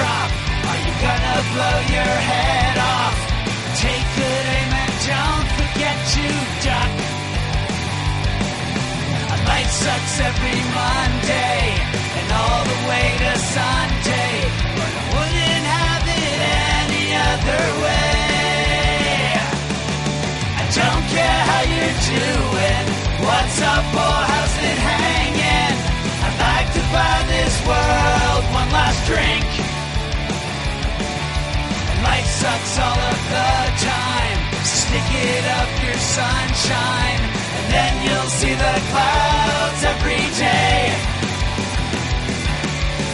drop. Are you gonna blow your head off? Take good aim and don't forget to duck. Life sucks every Monday and all the way to Sunday, but I wouldn't have it any other way. I don't care how you're doing, what's up or how's it hanging. I'd like to buy this world one last drink. Life sucks all of the time, stick it up your sunshine, and then you'll see the clouds every day.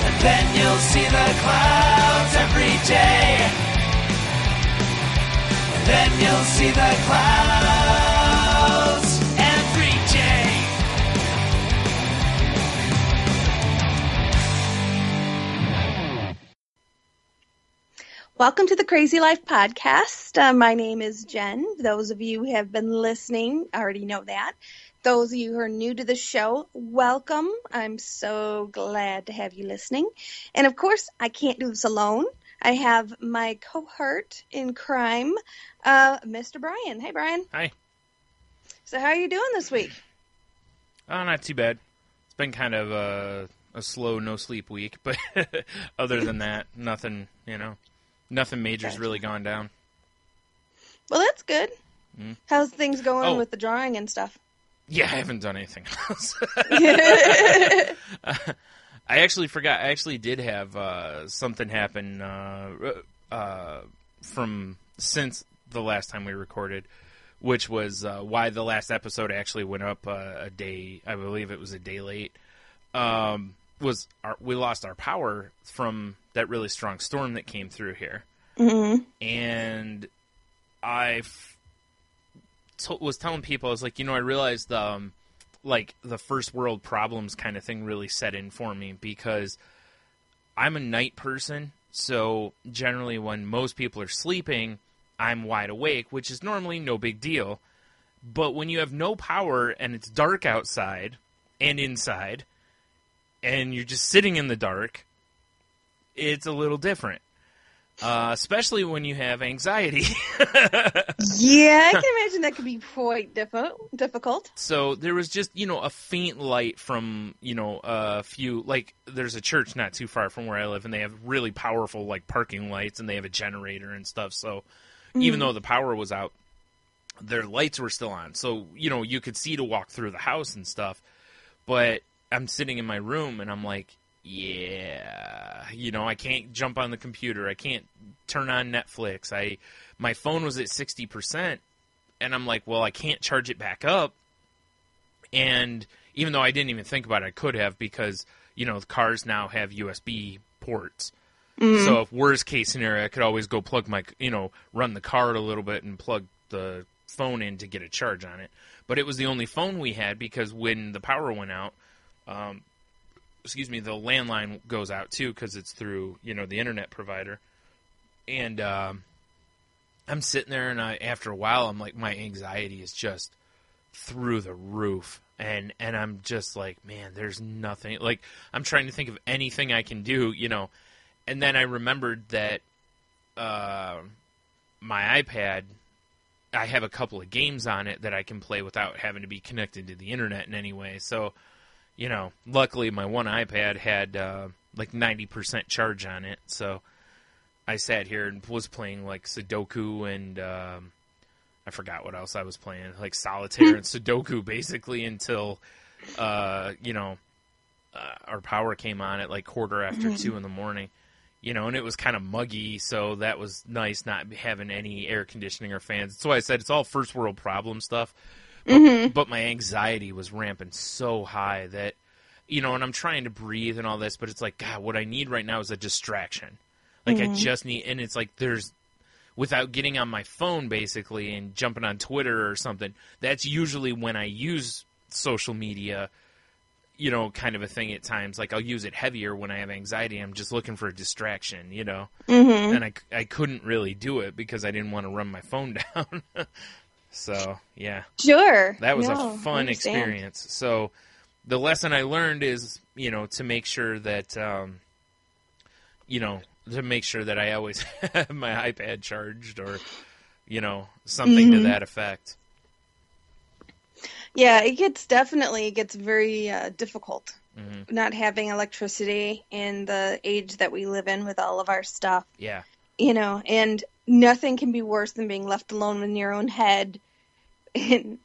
And then you'll see the clouds every day. And then you'll see the clouds every day. Welcome to the Crazy Life Podcast. My name is Jen. Those of you who have been listening already know that. Those of you who are new to the show, welcome. I'm so glad to have you listening. And of course, I can't do this alone. I have my cohort in crime, Mr. Bryan. Hey, Bryan. Hi. So how are you doing this week? Not too bad. It's been kind of a slow, no-sleep week, but other than that, nothing, nothing major's really gone down. Well, that's good. How's things going with the drawing and stuff? Yeah, I haven't done anything else. I actually forgot. I actually did have something happen from since the last time we recorded, which was why the last episode actually went up a day. I believe it was a day late. We lost our power from that really strong storm that came through here. Mm-hmm. And I was telling people, I was like, I realized the first world problems kind of thing really set in for me because I'm a night person. So generally when most people are sleeping, I'm wide awake, which is normally no big deal. But when you have no power and it's dark outside and inside, and you're just sitting in the dark, it's a little different. Especially when you have anxiety. Yeah, I can imagine that could be quite difficult. So there was just, a faint light from, a few, there's a church not too far from where I live, and they have really powerful, parking lights, and they have a generator and stuff. So even though the power was out, their lights were still on. So, you could see to walk through the house and stuff. But I'm sitting in my room, and I'm like, yeah, I can't jump on the computer. I can't turn on Netflix. My phone was at 60%, and I'm like, well, I can't charge it back up. And even though I didn't even think about it, I could have because, the cars now have USB ports. Mm-hmm. So if worst case scenario, I could always go plug my, run the card a little bit and plug the phone in to get a charge on it. But it was the only phone we had because when the power went out, the landline goes out too because it's through, the internet provider. And I'm sitting there, and after a while, I'm like, my anxiety is just through the roof. And I'm just like, man, there's nothing. I'm trying to think of anything I can do, And then I remembered that my iPad, I have a couple of games on it that I can play without having to be connected to the internet in any way. So, luckily my one iPad had 90% charge on it. So I sat here and was playing Sudoku and I forgot what else I was playing, solitaire and Sudoku basically until our power came on at 2:15 in the morning. And it was kind of muggy, so that was nice not having any air conditioning or fans. That's why I said it's all first world problem stuff. But my anxiety was ramping so high that, and I'm trying to breathe and all this, but it's like, God, what I need right now is a distraction. I just need, and it's like without getting on my phone basically and jumping on Twitter or something, that's usually when I use social media, kind of a thing at times. I'll use it heavier when I have anxiety. I'm just looking for a distraction, And I couldn't really do it because I didn't want to run my phone down. So, yeah. Sure. That was a fun experience. So, the lesson I learned is, to make sure that, to make sure that I always have my iPad charged or, something to that effect. Yeah, it gets very difficult not having electricity in the age that we live in with all of our stuff. Yeah. And nothing can be worse than being left alone in your own head in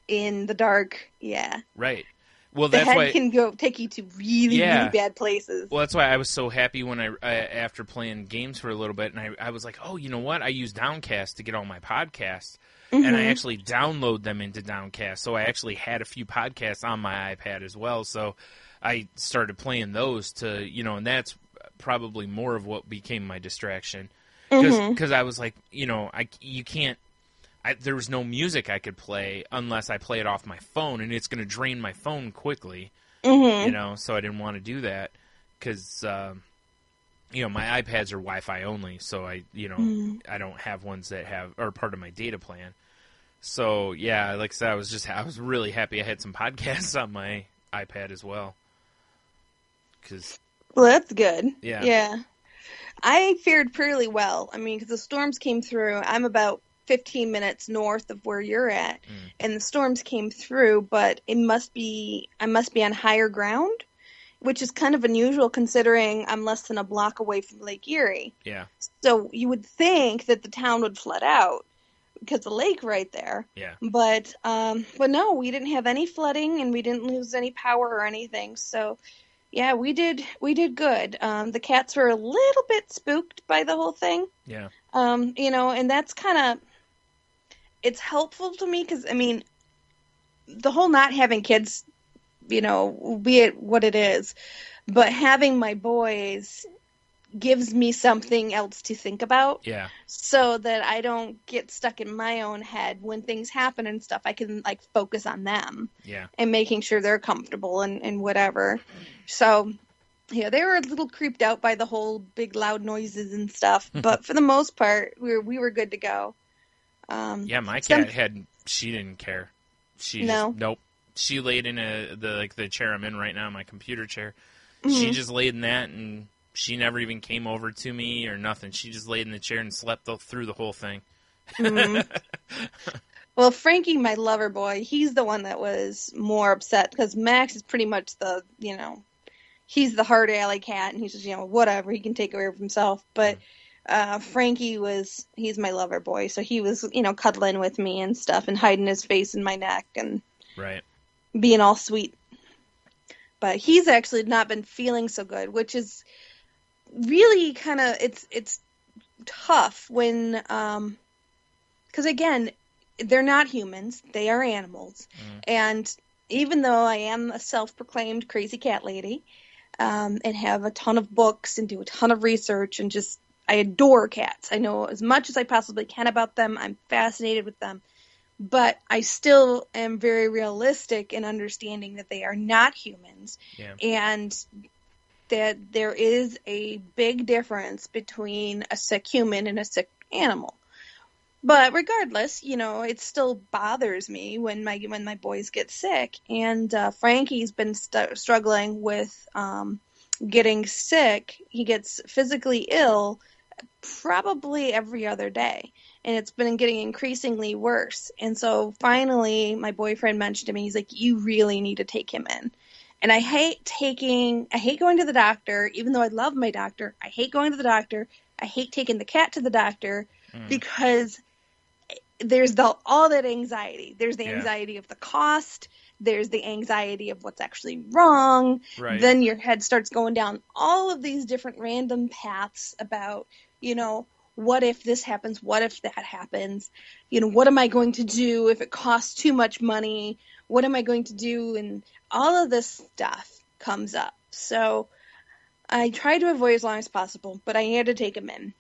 the dark. Yeah. Right. Well, the that's head why can take you to really, really bad places. Well, that's why I was so happy when I after playing games for a little bit, and I was like, oh, you know what? I use Downcast to get all my podcasts, and I actually download them into Downcast. So I actually had a few podcasts on my iPad as well. So I started playing those to, and that's probably more of what became my distraction. Because I was like, you can't. There was no music I could play unless I play it off my phone, and it's going to drain my phone quickly. So I didn't want to do that because, my iPads are Wi-Fi only, so I don't have ones that are part of my data plan. So yeah, like I said, I was really happy I had some podcasts on my iPad as well. Well, that's good. Yeah. Yeah. I fared fairly well. I mean, because the storms came through. I'm about 15 minutes north of where you're at, and the storms came through, but I must be on higher ground, which is kind of unusual considering I'm less than a block away from Lake Erie. Yeah. So you would think that the town would flood out because the lake right there. Yeah. But no, we didn't have any flooding, and we didn't lose any power or anything. So yeah, we did good. The cats were a little bit spooked by the whole thing. Yeah. And that's kind of, it's helpful to me because, I mean, the whole not having kids, be it what it is, but having my boys gives me something else to think about. Yeah. So that I don't get stuck in my own head when things happen and stuff. I can focus on them. Yeah. And making sure they're comfortable and whatever. So yeah, they were a little creeped out by the whole big loud noises and stuff, but for the most part, we were good to go. My cat she didn't care. Nope. She laid in the chair I'm in right now, my computer chair. She just laid in that, and she never even came over to me or nothing. She just laid in the chair and slept through the whole thing. Well, Frankie, my lover boy, he's the one that was more upset because Max is pretty much he's the hard alley cat, and he's just, whatever, he can take care of himself. But Frankie he's my lover boy, so he was, cuddling with me and stuff and hiding his face in my neck and being all sweet. But he's actually not been feeling so good, which is really kind of, it's tough when, because again, they're not humans, they are animals. And even though I am a self-proclaimed crazy cat lady, and have a ton of books and do a ton of research and I adore cats. I know as much as I possibly can about them. I'm fascinated with them. But I still am very realistic in understanding that they are not humans. Yeah. And that there is a big difference between a sick human and a sick animal. But regardless, it still bothers me when my boys get sick. And Frankie's been struggling with getting sick. He gets physically ill probably every other day. And it's been getting increasingly worse. And so finally, my boyfriend mentioned to me, he's like, you really need to take him in. And I hate going to the doctor, even though I love my doctor. I hate going to the doctor. I hate taking the cat to the doctor because there's all that anxiety. There's the anxiety of the cost. There's the anxiety of what's actually wrong. Right. Then your head starts going down all of these different random paths about, what if this happens? What if that happens? What am I going to do if it costs too much money? What am I going to do? And all of this stuff comes up. So I try to avoid as long as possible, but I had to take him in.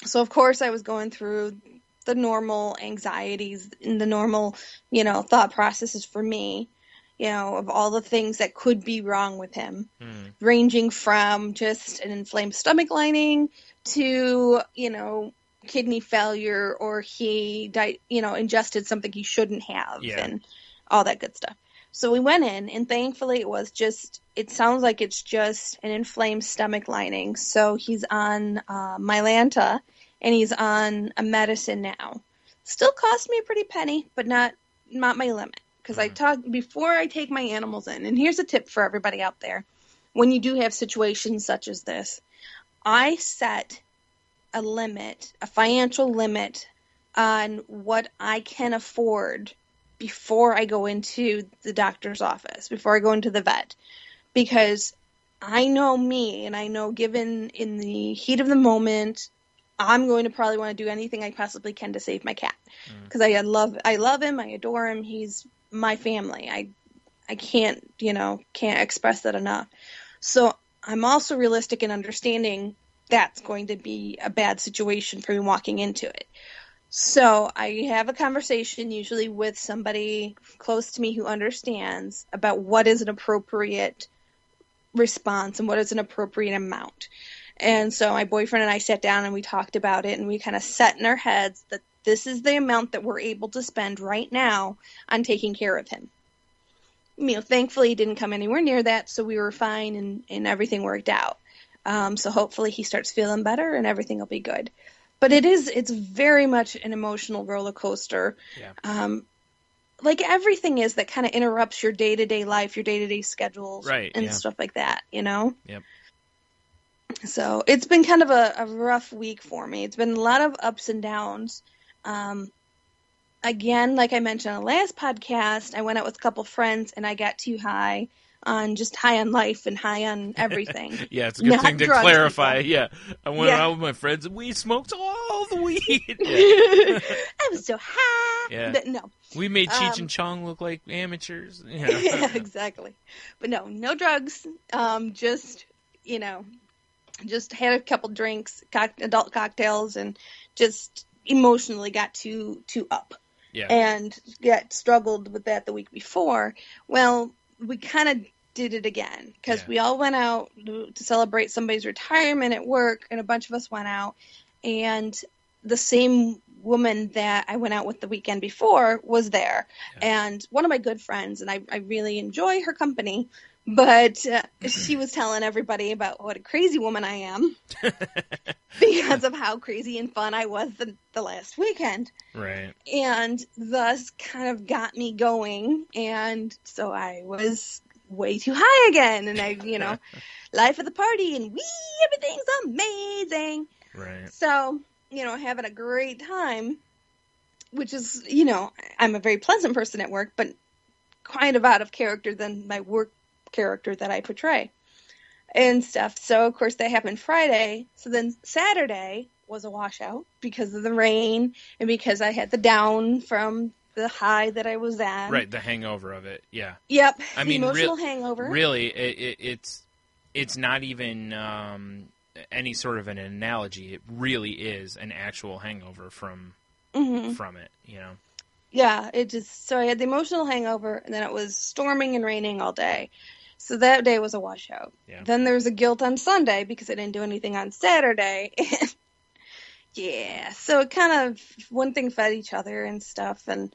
So, of course, I was going through the normal anxieties and the normal, thought processes for me, of all the things that could be wrong with him, ranging from just an inflamed stomach lining to, kidney failure, or he ingested something he shouldn't have and all that good stuff. So we went in, and thankfully it sounds like it's just an inflamed stomach lining. So he's on Mylanta, and he's on a medicine now. Still cost me a pretty penny, but not my limit. Because I talk before I take my animals in, and here's a tip for everybody out there. When you do have situations such as this, I set a limit, a financial limit on what I can afford before I go into the doctor's office, before I go into the vet. Because I know me, and I know given in the heat of the moment, I'm going to probably want to do anything I possibly can to save my cat. Because I love him, I adore him, he's my family. I can't express that enough. So I'm also realistic in understanding that's going to be a bad situation for me walking into it. So I have a conversation usually with somebody close to me who understands about what is an appropriate response and what is an appropriate amount. And so my boyfriend and I sat down and we talked about it, and we kind of set in our heads that this is the amount that we're able to spend right now on taking care of him. Thankfully he didn't come anywhere near that, so we were fine and everything worked out. So hopefully he starts feeling better and everything will be good. But it's very much an emotional roller coaster. Yeah. Like everything is that kind of interrupts your day-to-day life, your day-to-day schedules, and stuff like that, Yep. So it's been kind of a rough week for me. It's been a lot of ups and downs. Again, like I mentioned on the last podcast, I went out with a couple friends and I got too high on life and high on everything. Yeah, it's a good thing to clarify. People. Yeah, I went out with my friends and we smoked all the weed. I was so high. Yeah. But no. We made Cheech and Chong look like amateurs. Yeah, exactly. But no drugs. Just had a couple drinks, adult cocktails, and just emotionally got too up. Yeah. And struggled with that the week before. Well, we kind of did it again because we all went out to celebrate somebody's retirement at work, and a bunch of us went out, and the same woman that I went out with the weekend before was there. And one of my good friends, and I really enjoy her company, but she was telling everybody about what a crazy woman I am because of how crazy and fun I was the last weekend. Right. And thus kind of got me going. And so I was way too high again. And life of the party and everything's amazing. Right. So, having a great time, which is, I'm a very pleasant person at work, but kind of out of character than my work character that I portray and stuff. So of course that happened Friday. So then Saturday was a washout because of the rain and because I had the down from the high that I was at. Right, the hangover of it. Yeah. Yep. I mean, emotional hangover. Really, it's not even any sort of an analogy. It really is an actual hangover from it. Yeah, so I had the emotional hangover, and then it was storming and raining all day. So that day was a washout. Yeah. Then there was a guilt on Sunday because I didn't do anything on Saturday. Yeah, so it kind of, one thing fed each other and stuff, and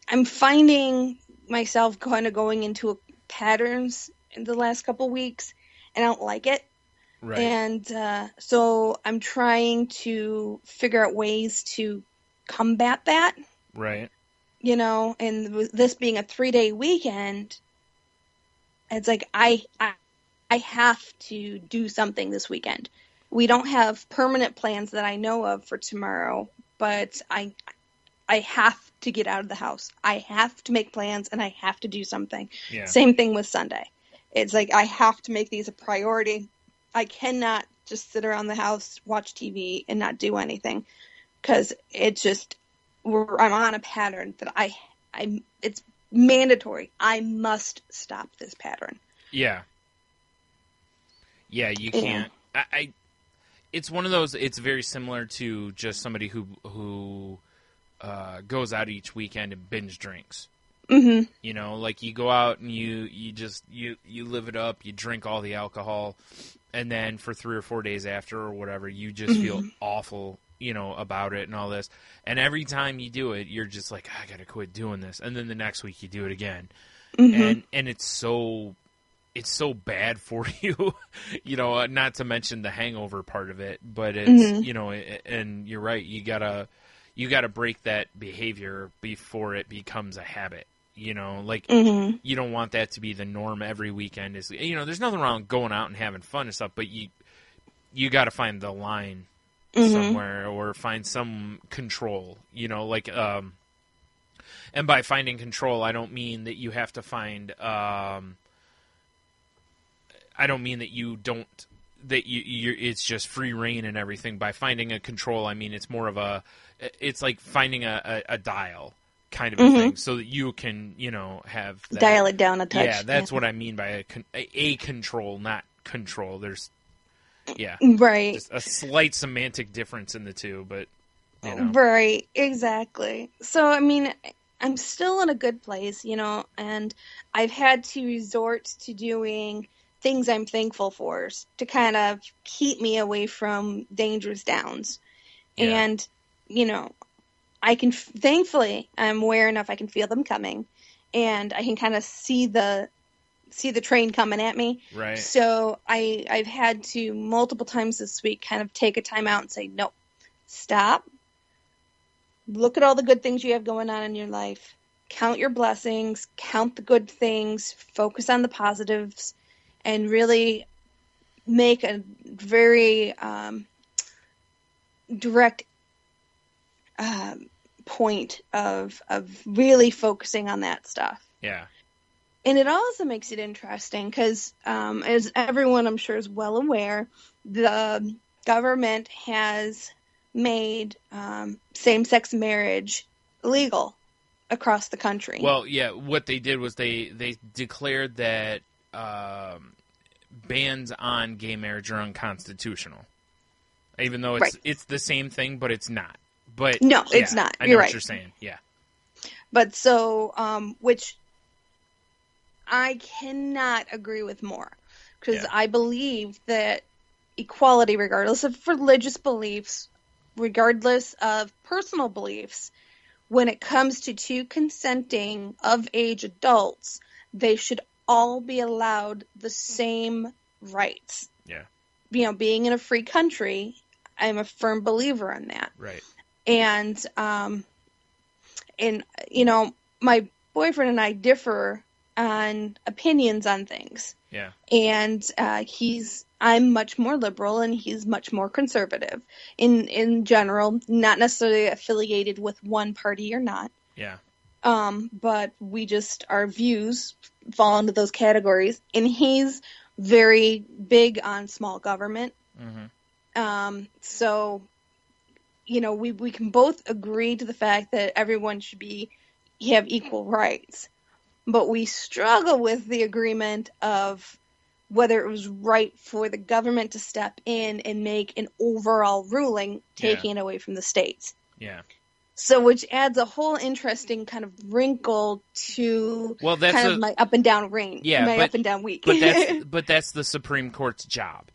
I'm finding myself kind of going into patterns in the last couple weeks, and I don't like it. Right. And so I'm trying to figure out ways to combat that. Right. And with this being a 3-day weekend, it's like I have to do something this weekend. We don't have permanent plans that I know of for tomorrow, but I have to get out of the house. I have to make plans, and I have to do something. Yeah. Same thing with Sunday. It's like I have to make these a priority. I cannot just sit around the house, watch TV, and not do anything, because it's just I'm on a pattern that it's mandatory. I must stop this pattern. Yeah. Yeah, you can't. It's one of those. It's very similar to just somebody who goes out each weekend and binge drinks. Mm-hmm. Like you go out and you live it up. You drink all the alcohol, and then for 3 or 4 days after or whatever, you just feel awful about it and all this. And every time you do it, you're just like, I got to quit doing this. And then the next week you do it again. And it's so bad for you, not to mention the hangover part of it, but it's, and you're right. You gotta break that behavior before it becomes a habit. You don't want that to be the norm every weekend. Is there's nothing wrong with going out and having fun and stuff, but you got to find the line somewhere or find some control. And by finding control, I don't mean that you have to find. I don't mean that you don't. That it's just free reign and everything. By finding a control, I mean it's more of it's like finding a dial kind of a thing, so that you can, have that. Dial it down a touch. Yeah, that's what I mean by a control, not control. There's, right, just a slight semantic difference in the two, but right, exactly. So I mean, I'm still in a good place, and I've had to resort to doing things I'm thankful for to kind of keep me away from dangerous downs, and I can, thankfully, I'm aware enough I can feel them coming, and I can kind of see the train coming at me. Right. So I've had to multiple times this week kind of take a time out and say, no, stop. Look at all the good things you have going on in your life. Count your blessings, count the good things, focus on the positives, and really make a very direct point of really focusing on that stuff. Yeah. And it also makes it interesting because, as everyone I'm sure is well aware, the government has made same-sex marriage illegal across the country. Well, yeah, what they did was they declared that bans on gay marriage are unconstitutional, even though it's the same thing, but it's not. But no, it's not. I know You're what right. you're saying. Yeah. But so, which I cannot agree with more, because I believe that equality, regardless of religious beliefs, regardless of personal beliefs, when it comes to two consenting of age adults, they should all be allowed the same rights. Yeah. Being in a free country, I'm a firm believer in that. Right. And my boyfriend and I differ on opinions on things. Yeah. And I'm much more liberal and he's much more conservative in general, not necessarily affiliated with one party or not. Yeah. But our views fall into those categories, and he's very big on small government. So, we can both agree to the fact that everyone should have equal rights, but we struggle with the agreement of whether it was right for the government to step in and make an overall ruling taking it away from the states. Yeah. So, which adds a whole interesting kind of wrinkle to my up and down range, up and down week. But that's the Supreme Court's job.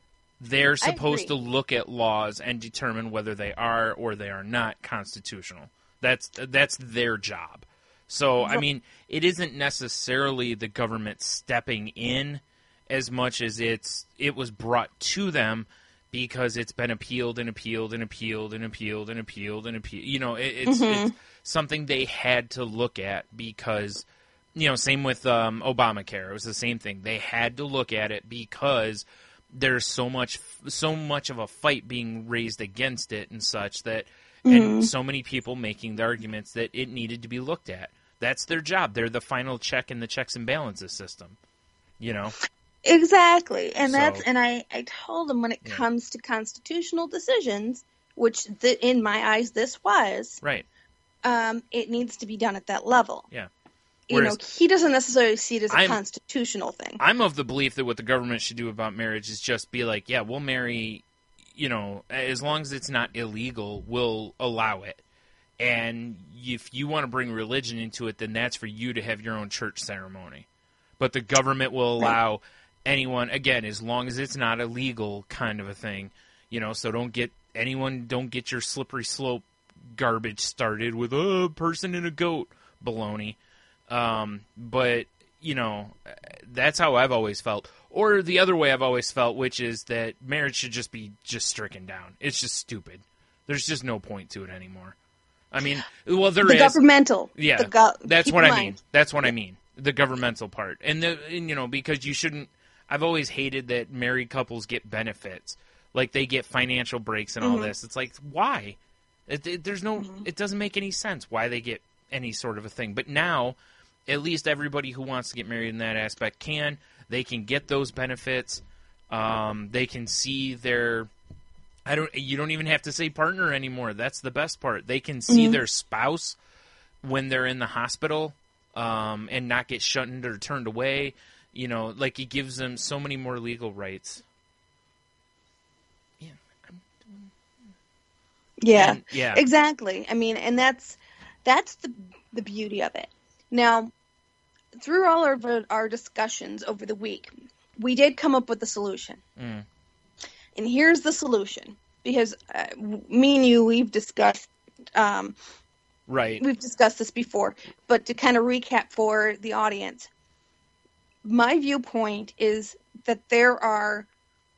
They're supposed to look at laws and determine whether they are or they are not constitutional. That's their job. So, I mean, it isn't necessarily the government stepping in as much as it was brought to them because it's been appealed and appealed and appealed and appealed and appealed and appealed. It's something they had to look at because, same with Obamacare. It was the same thing. They had to look at it because there's so much of a fight being raised against it and such that, and so many people making the arguments that it needed to be looked at. That's their job. They're the final check in the checks and balances system, Exactly. And I told them when it comes to constitutional decisions, which in my eyes this was, right. It needs to be done at that level. Yeah. He doesn't necessarily see it as a constitutional thing. I'm of the belief that what the government should do about marriage is just be like, yeah, we'll marry, as long as it's not illegal, we'll allow it. And if you want to bring religion into it, then that's for you to have your own church ceremony. But the government will allow anyone, again, as long as it's not illegal kind of a thing, so don't get anyone don't get your slippery slope garbage started with a person and a goat baloney. But, you know, that's how I've always felt. Or the other way I've always felt, which is that marriage should just be stricken down. It's just stupid. There's just no point to it anymore. I mean, well, there is. The governmental. Yeah, that's what I mean. That's what I mean. The governmental part. And, you know, because you shouldn't. I've always hated that married couples get benefits. Like, they get financial breaks and all this. It's like, why? There's no. It doesn't make any sense why they get any sort of a thing. But now, at least everybody who wants to get married in that aspect can. They can get those benefits. They can see their. You don't even have to say partner anymore. That's the best part. They can see their spouse when they're in the hospital, and not get shunned or turned away. You know, like, it gives them so many more legal rights. Yeah. Yeah. Exactly. I mean, and that's the beauty of it. Now, through all of our discussions over the week, we did come up with a solution. And here's the solution, because me and you, we've discussed right. We've discussed this before, but to kind of recap for the audience, my viewpoint is that there are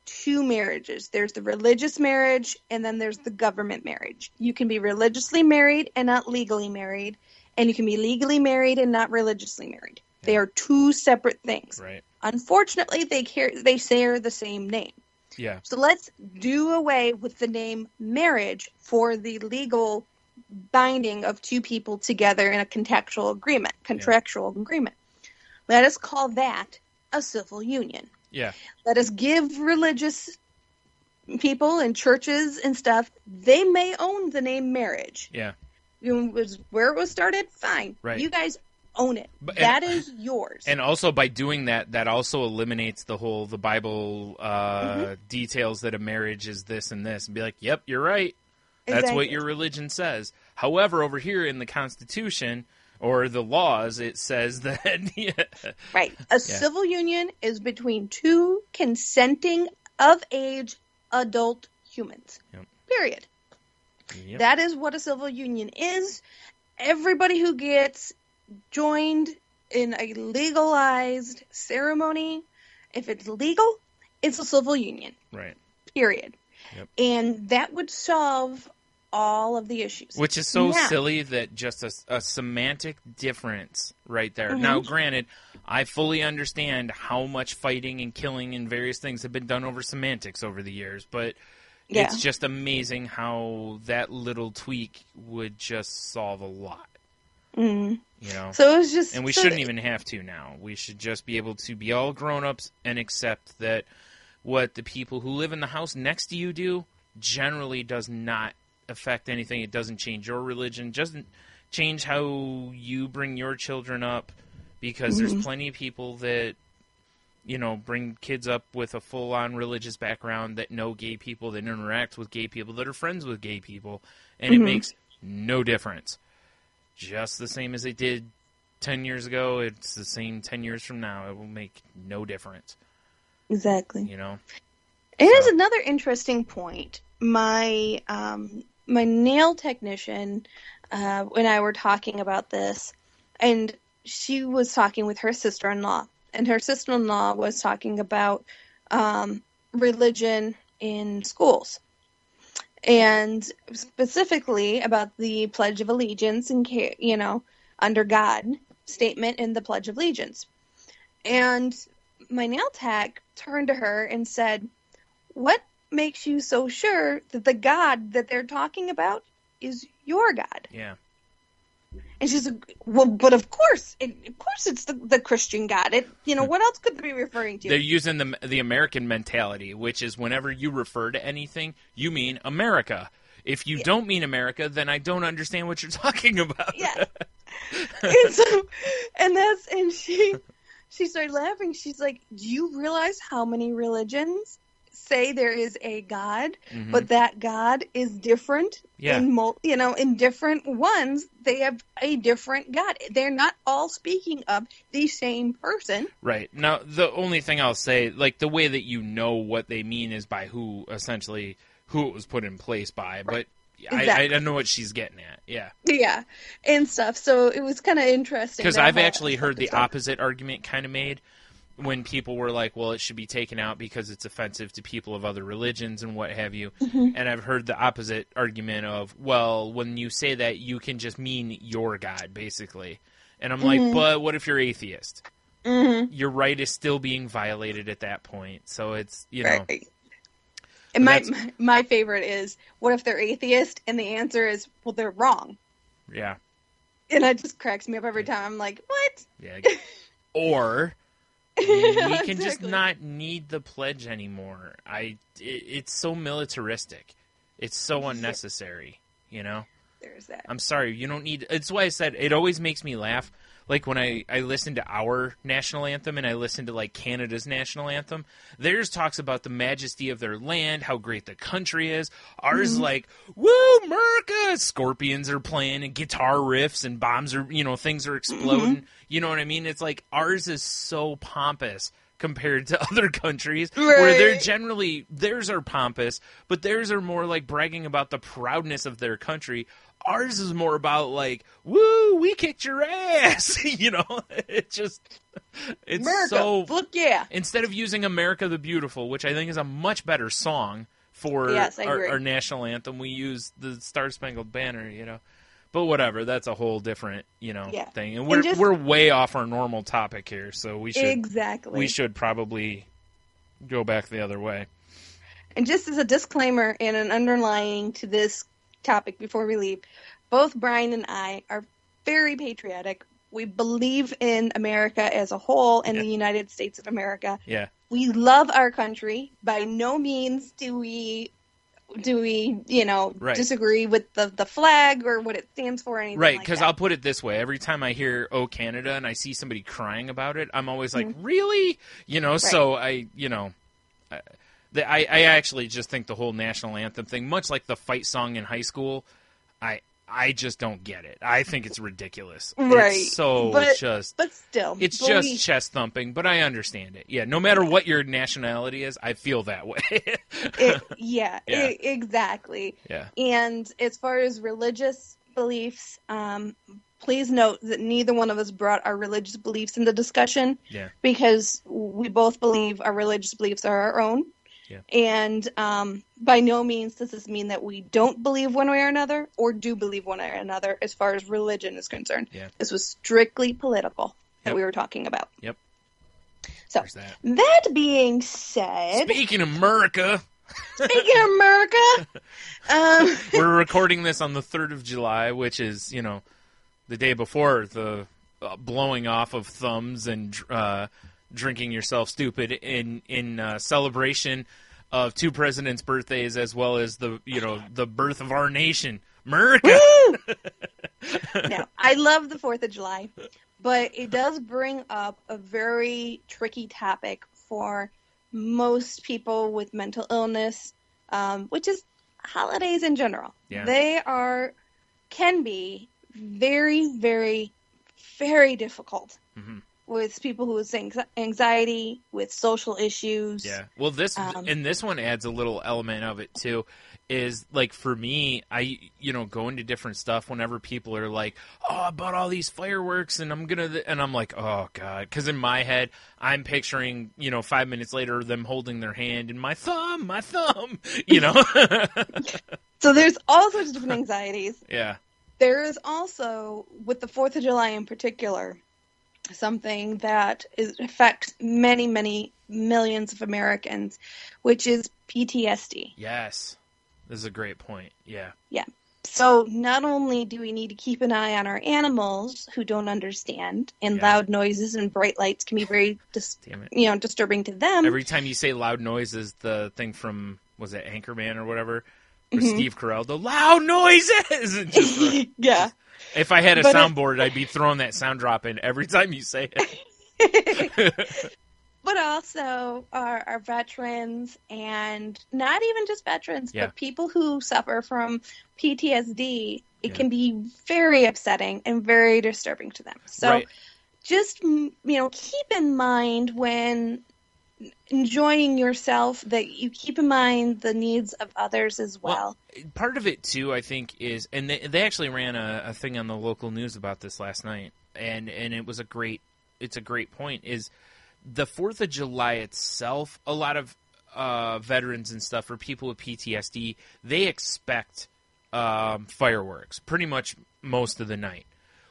two marriages. There's the religious marriage, and then there's the government marriage. You can be religiously married and not legally married, and you can be legally married and not religiously married. Yeah. They are two separate things. Right. Unfortunately, they share the same name. Yeah. So let's do away with the name marriage for the legal binding of two people together in a contractual agreement. Let us call that a civil union. Yeah. Let us give religious people and churches and stuff, they may own the name marriage. Yeah. Where it was started, fine. Right. You guys own it. That is yours. And also by doing that, that also eliminates the Bible details that a marriage is this and this, and be like, yep, you're right. That's what your religion says. However, over here in the Constitution or the laws, it says that... Right. A civil union is between two consenting of age adult humans. Yep. Period. Yep. That is what a civil union is. Everybody who gets joined in a legalized ceremony, if it's legal, it's a civil union. Right. Period. Yep. And that would solve all of the issues. Which is so silly that just a semantic difference right there. Now, granted, I fully understand how much fighting and killing and various things have been done over semantics over the years, but it's just amazing how that little tweak would just solve a lot. You know? So it was just... And we shouldn't even have to now. We should just be able to be all grown-ups and accept that what the people who live in the house next to you do generally does not affect anything. It doesn't change your religion, doesn't change how you bring your children up, because there's plenty of people that, you know, bring kids up with a full-on religious background, that know gay people, that interact with gay people, that are friends with gay people, and it makes no difference. Just the same as it did 10 years ago, it's the same 10 years from now. It will make no difference. Exactly. You know? It is another interesting point. My nail technician and I were talking about this, and she was talking with her sister-in-law, and her sister-in-law was talking about religion in schools, and specifically about the Pledge of Allegiance and, you know, under God statement in the Pledge of Allegiance. And my nail tech turned to her and said, "What makes you so sure that the God that they're talking about is your God?" Yeah. And she's like, "Well, but of course it's the Christian God. What else could they be referring to?" They're using the American mentality, which is whenever you refer to anything, you mean America. If you don't mean America, then I don't understand what you're talking about. Yeah. and she started laughing. She's like, "Do you realize how many religions say there is a God, but that God is different in different ones? They have a different God. They're not all speaking of the same person." Right. Now, the only thing I'll say, like, the way that you know what they mean is by who who it was put in place by, but Exactly. I know what she's getting at. Yeah. Yeah, and stuff. So it was kind of interesting. Because that I've whole actually heard aspect the of stuff. opposite argument kind of made when people were like, well, it should be taken out because it's offensive to people of other religions and what have you. Mm-hmm. And I've heard the opposite argument of, well, when you say that, you can just mean your God, basically. And I'm like, but what if you're atheist? Mm-hmm. Your right is still being violated at that point. So it's, you know. Right. And But my favorite is, what if they're atheist? And the answer is, well, they're wrong. Yeah. And it just cracks me up every time. I'm like, what? Yeah. Or we can just Exactly. not need the pledge anymore. It's so militaristic. It's so unnecessary, you know? There's that. I'm sorry, you don't need... It's why I said it always makes me laugh. Like, when I listen to our national anthem and I listen to, like, Canada's national anthem, theirs talks about the majesty of their land, how great the country is. Ours is like, woo, America! Scorpions are playing and guitar riffs and bombs are, you know, things are exploding. You know what I mean? It's like, ours is so pompous compared to other countries where they're generally... Theirs are pompous, but theirs are more like bragging about the proudness of their country. Ours is more about like, woo, we kicked your ass, you know. It's America, so. look, yeah. Instead of using "America the Beautiful," which I think is a much better song for Yes, I agree. our national anthem, we use the Star Spangled Banner, you know. But whatever, that's a whole different, you know, thing. And we're way off our normal topic here, so we should probably go back the other way. And just as a disclaimer and an underlying to this topic before we leave, both Bryan and I are very patriotic. We believe in America as a whole and the United States of America. Yeah. We love our country. By no means do we you know, disagree with the flag or what it stands for or anything right, like because that. I'll put it this way. Every time I hear "Oh, Canada" and I see somebody crying about it, I'm always like, really? You know, so I actually just think the whole national anthem thing, much like the fight song in high school, I just don't get it. I think it's ridiculous. Right. It's so but still. It's just chest thumping, but I understand it. Yeah, no matter what your nationality is, I feel that way. Exactly. Yeah. And as far as religious beliefs, please note that neither one of us brought our religious beliefs into discussion. Yeah. Because we both believe our religious beliefs are our own. Yeah. And by no means does this mean that we don't believe one way or another, or do believe one way or another as far as religion is concerned. Yeah. This was strictly political that we were talking about. Yep. So, that being said... Speaking of America... we're recording this on the 3rd of July, which is, you know, the day before the blowing off of thumbs and drinking yourself stupid in celebration of two presidents' birthdays, as well as the birth of our nation, America. Now, I love the 4th of July, but it does bring up a very tricky topic for most people with mental illness, which is holidays in general. Yeah. They can be very, very, very difficult. Mm-hmm. With people who have anxiety, with social issues. Yeah. Well, this one adds a little element of it too. Is like for me, I go into different stuff whenever people are like, "Oh, I bought all these fireworks and I'm like, oh god," because in my head I'm picturing 5 minutes later them holding their hand and my thumb, you know. So there's all sorts of different anxieties. Yeah. There is also, with the 4th of July in particular, something that affects many, many millions of Americans, which is PTSD. Yes. This is a great point. Yeah. Yeah. So not only do we need to keep an eye on our animals who don't understand, and loud noises and bright lights can be very disturbing to them. Every time you say loud noises, the thing from, was it Anchorman or whatever, with Steve Carell, the loud noises! Yeah. If I had a soundboard, I'd be throwing that sound drop in every time you say it. But also our veterans, and not even just veterans, but people who suffer from PTSD, it can be very upsetting and very disturbing to them. So just, keep in mind when enjoying yourself, that you keep in mind the needs of others as well. Part of it, too, I think, is, and they actually ran a thing on the local news about this last night, and it's a great point, is the 4th of July itself, a lot of veterans and stuff, or people with PTSD, they expect fireworks pretty much most of the night.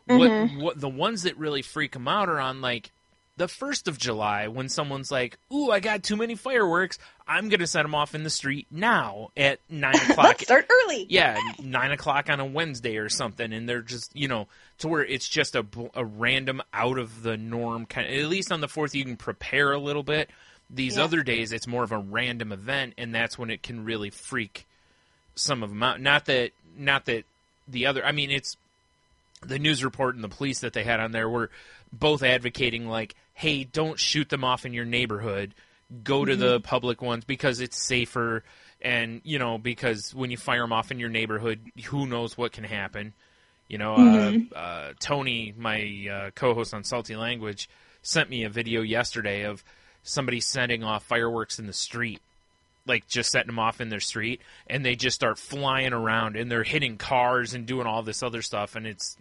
What the ones that really freak them out are on, like, the 1st of July, when someone's like, ooh, I got too many fireworks, I'm going to set them off in the street now at 9 o'clock. Let's start early. Yeah, 9 o'clock on a Wednesday or something, and they're just, to where it's just a random, out-of-the-norm kind of, at least on the 4th, you can prepare a little bit. These other days, it's more of a random event, and that's when it can really freak some of them out. Not that the other, I mean, it's the news report and the police that they had on there were both advocating, like, hey, don't shoot them off in your neighborhood. Go to the public ones because it's safer. And, because when you fire them off in your neighborhood, who knows what can happen. Tony, my co-host on Salty Language, sent me a video yesterday of somebody setting off fireworks in the street. Like, just setting them off in their street. And they just start flying around. And they're hitting cars and doing all this other stuff. And it's,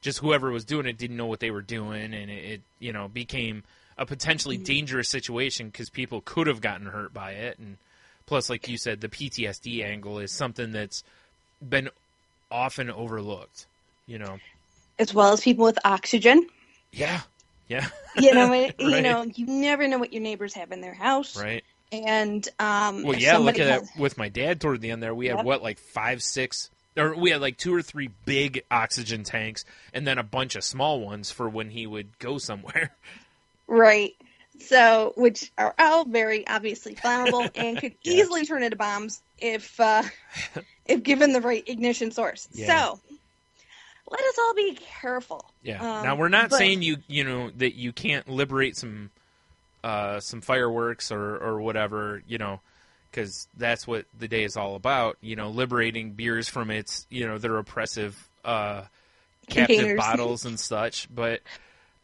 just whoever was doing it didn't know what they were doing, and it became a potentially dangerous situation because people could have gotten hurt by it. And plus, like you said, the PTSD angle is something that's been often overlooked, As well as people with oxygen. Yeah. Right. You never know what your neighbors have in their house. Right. And look at that with my dad toward the end there. We had like 5, 6. Or we had like 2 or 3 big oxygen tanks and then a bunch of small ones for when he would go somewhere. Right. So, which are all very obviously flammable and could easily turn into bombs if given the right ignition source. Yeah. So, let us all be careful. Yeah. Now, we're not saying that you can't liberate some fireworks or whatever, because that's what the day is all about, liberating beers from its, their oppressive captive bottles and such. But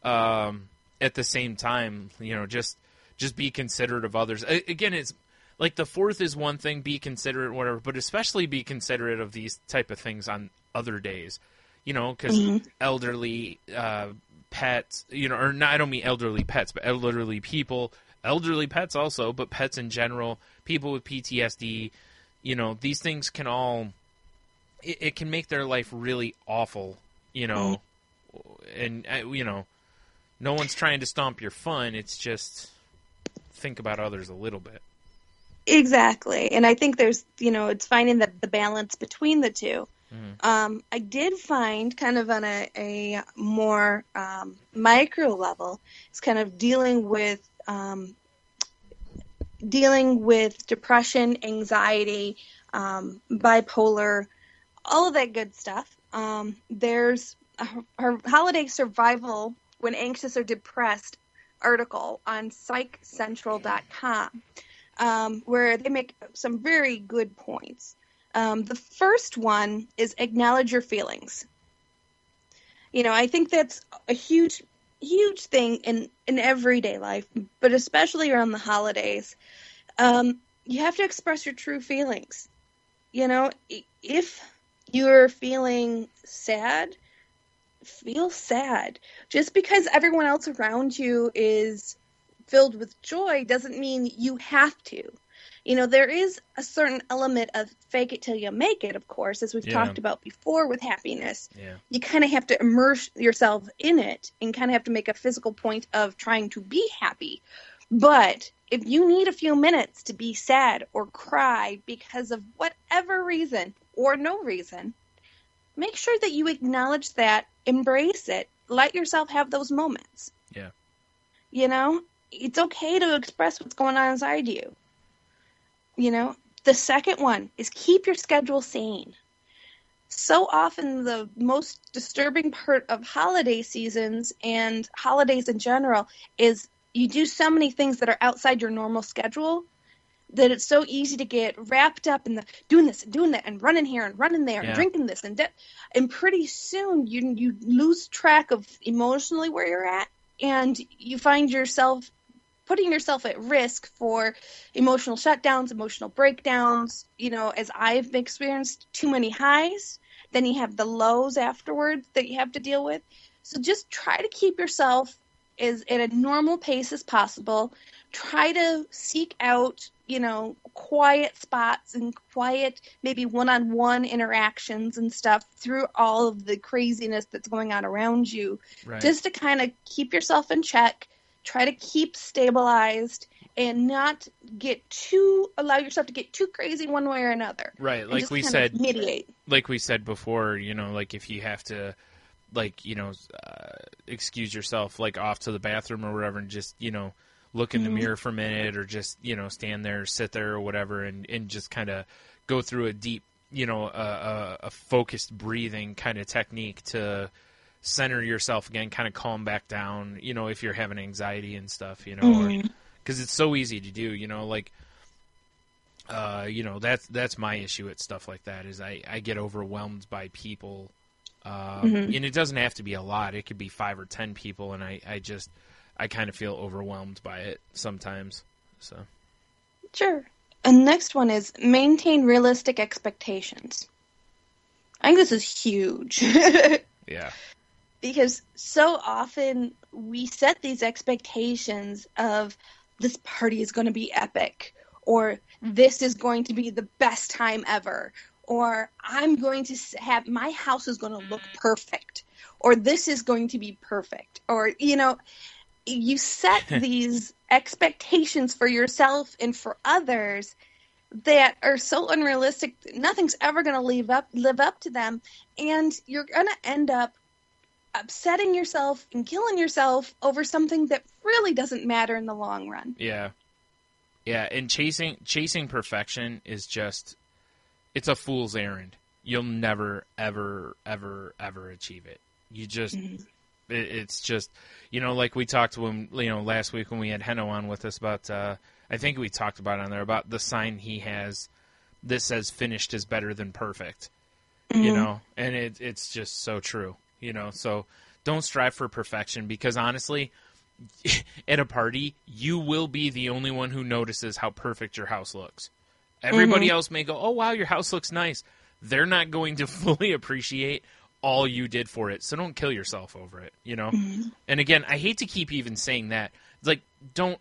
at the same time, just be considerate of others. Again, it's like the 4th is one thing, be considerate, whatever, but especially be considerate of these type of things on other days, because elderly pets, or not, I don't mean elderly pets, but elderly people, elderly pets also, but pets in general, people with PTSD, these things can all, it can make their life really awful, and, no one's trying to stomp your fun. It's just think about others a little bit. Exactly. And I think there's, it's finding the balance between the two. I did find kind of on a more micro level, it's kind of dealing with depression, anxiety, bipolar, all of that good stuff. There's her holiday survival when anxious or depressed article on psychcentral.com, where they make some very good points. The first one is acknowledge your feelings. I think that's a huge thing in everyday life, but especially around the holidays. You have to express your true feelings. If you're feeling sad, feel sad. Just because everyone else around you is filled with joy doesn't mean you have to. There is a certain element of fake it till you make it, of course, as we've talked about before with happiness. Yeah. You kind of have to immerse yourself in it and kind of have to make a physical point of trying to be happy. But if you need a few minutes to be sad or cry because of whatever reason or no reason, make sure that you acknowledge that, embrace it, let yourself have those moments. Yeah. It's okay to express what's going on inside you. The second one is keep your schedule sane. So often the most disturbing part of holiday seasons and holidays in general is you do so many things that are outside your normal schedule that it's so easy to get wrapped up in the doing this and doing that and running here and running there and drinking this and that. And pretty soon you lose track of emotionally where you're at, and you find yourself putting yourself at risk for emotional shutdowns, emotional breakdowns. As I've experienced, too many highs, then you have the lows afterwards that you have to deal with. So just try to keep yourself as at a normal pace as possible. Try to seek out, quiet spots and quiet, maybe one-on-one interactions and stuff through all of the craziness that's going on around you, Right. just to kind of keep yourself in check, try to keep stabilized, and not allow yourself to get too crazy one way or another. Right, like we said, mediate. Like we said before, like if you have to, excuse yourself, off to the bathroom or whatever, and just, look in the mirror for a minute, or just, stand there, sit there or whatever, and just kind of go through a deep, a focused breathing kind of technique to center yourself again, kind of calm back down, if you're having anxiety and stuff, because it's so easy to do, that's my issue at stuff like that, is I get overwhelmed by people, and it doesn't have to be a lot. It could be 5 or 10 people, and I kind of feel overwhelmed by it sometimes. So Sure. And next one is maintain realistic expectations. I think this is huge. yeah. Because so often we set these expectations of this party is going to be epic, or this is going to be the best time ever, or I'm going to have, my house is going to look perfect, or this is going to be perfect, or, you set these expectations for yourself and for others that are so unrealistic, nothing's ever going to live up to them, and you're going to end up upsetting yourself and killing yourself over something that really doesn't matter in the long run. Yeah. Yeah, and chasing perfection is just, it's a fool's errand. You'll never, ever, ever, ever achieve it. You just, it's just, like we talked when, last week when we had Heno on with us about, I think we talked about on there, about the sign he has that says finished is better than perfect, and it's just so true. So don't strive for perfection, because honestly, at a party, you will be the only one who notices how perfect your house looks. Everybody else may go, oh, wow, your house looks nice. They're not going to fully appreciate all you did for it. So don't kill yourself over it, And again, I hate to keep even saying that. Like, don't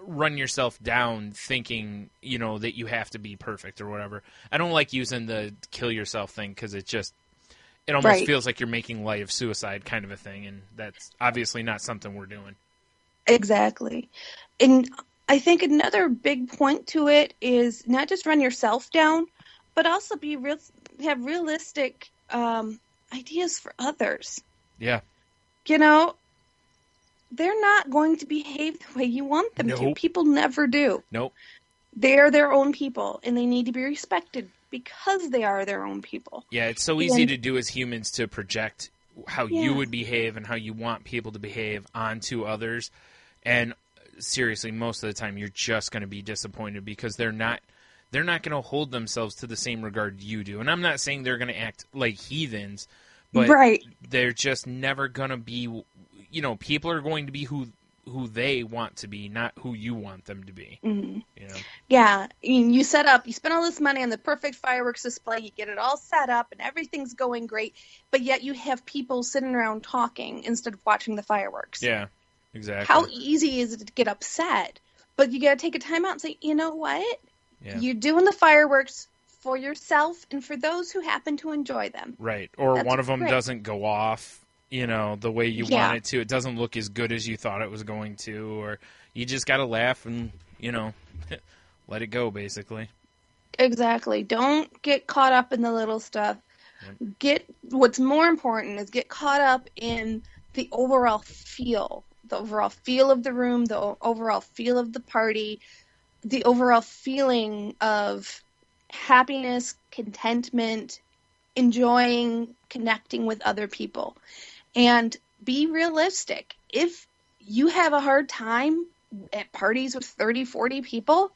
run yourself down thinking, that you have to be perfect or whatever. I don't like using the kill yourself thing, because it almost feels like you're making light of suicide kind of a thing, and that's obviously not something we're doing. Exactly. And I think another big point to it is not just run yourself down, but also have realistic ideas for others. Yeah. They're not going to behave the way you want them to. People never do. Nope. They're their own people, and they need to be respected because they are their own people. Yeah, it's so easy to do as humans, to project how you would behave and how you want people to behave onto others. And seriously, most of the time you're just going to be disappointed, because they're not going to hold themselves to the same regard you do. And I'm not saying they're going to act like heathens, but they're just never going to be, people are going to be who they want to be, not who you want them to be. Yeah, you spend all this money on the perfect fireworks display, you get it all set up and everything's going great, but yet you have people sitting around talking instead of watching the fireworks. Yeah, exactly. How easy is it to get upset? But you got to take a time out and say, you know what? Yeah. You're doing the fireworks for yourself and for those who happen to enjoy them. Right. Or one of them doesn't go off, the way you want it to. It doesn't look as good as you thought it was going to, or you just got to laugh and, let it go, basically. Exactly. Don't get caught up in the little stuff. What's more important is get caught up in the overall feel of the room, the overall feel of the party, the overall feeling of happiness, contentment, enjoying connecting with other people. And be realistic. If you have a hard time at parties with 30, 40 people,